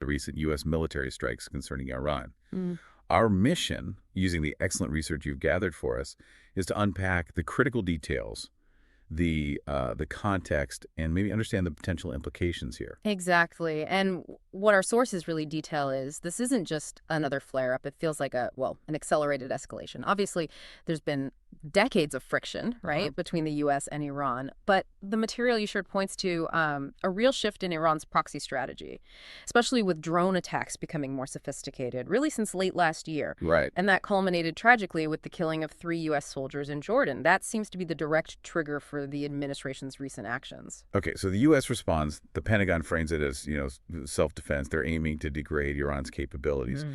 the recent U.S. military strikes concerning Iran. Mm. Our mission, using the excellent research you've gathered for us, is to unpack the critical details, the context, and maybe understand the potential implications here. Exactly. And what our sources really detail is this isn't just another flare-up. It feels like an accelerated escalation. Obviously, there's been decades of friction, right, between the U.S. and Iran. But the material you shared points to a real shift in Iran's proxy strategy, especially with drone attacks becoming more sophisticated, really since late last year. Right. And that culminated tragically with the killing of 3 U.S. soldiers in Jordan. That seems to be the direct trigger for the administration's recent actions. Okay, so the U.S. responds. The Pentagon frames it as, self-defense. They're aiming to degrade Iran's capabilities.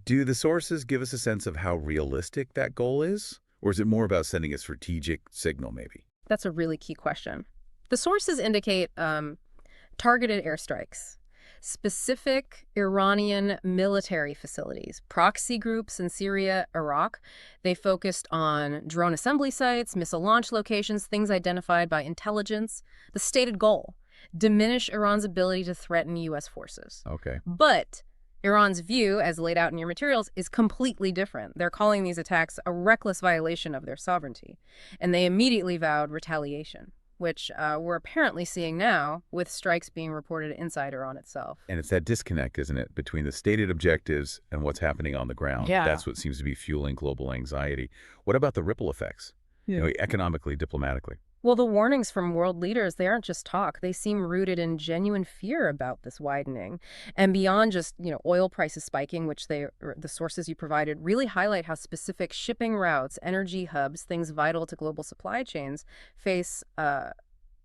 Do the sources give us a sense of how realistic that goal is? Or is it more about sending a strategic signal, maybe? That's a really key question. The sources indicate targeted airstrikes, specific Iranian military facilities, proxy groups in Syria, Iraq. They focused on drone assembly sites, missile launch locations, things identified by intelligence. The stated goal, diminish Iran's ability to threaten U.S. forces. Okay. But Iran's view, as laid out in your materials, is completely different. They're calling these attacks a reckless violation of their sovereignty, and they immediately vowed retaliation, which we're apparently seeing now with strikes being reported inside Iran itself. And it's that disconnect, isn't it, between the stated objectives and what's happening on the ground. Yeah. That's what seems to be fueling global anxiety. What about the ripple effects, economically, diplomatically? Well, the warnings from world leaders, they aren't just talk. They seem rooted in genuine fear about this widening. And beyond just, oil prices spiking, which the sources you provided really highlight how specific shipping routes, energy hubs, things vital to global supply chains face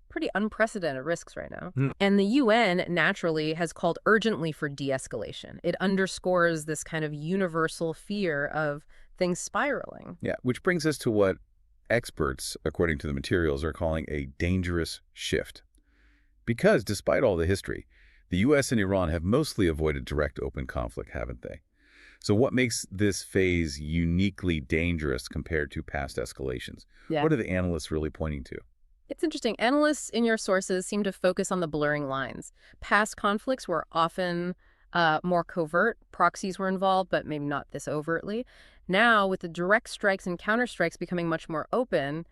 pretty unprecedented risks right now. And the UN naturally has called urgently for de-escalation. It underscores this kind of universal fear of things spiraling. Yeah, which brings us to what experts, according to the materials, are calling a dangerous shift. Because despite all the history, the U.S. and Iran have mostly avoided direct open conflict, haven't they? So what makes this phase uniquely dangerous compared to past escalations? Yeah. What are the analysts really pointing to? It's interesting. Analysts in your sources seem to focus on the blurring lines. Past conflicts were often more covert. Proxies were involved, but maybe not this overtly. Now, with the direct strikes and counterstrikes becoming much more open,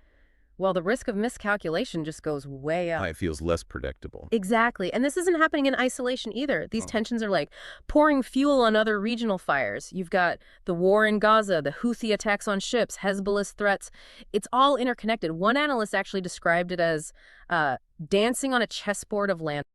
well, the risk of miscalculation just goes way up. It feels less predictable. Exactly. And this isn't happening in isolation either. These tensions are like pouring fuel on other regional fires. You've got the war in Gaza, the Houthi attacks on ships, Hezbollah's threats. It's all interconnected. One analyst actually described it as dancing on a chessboard of land.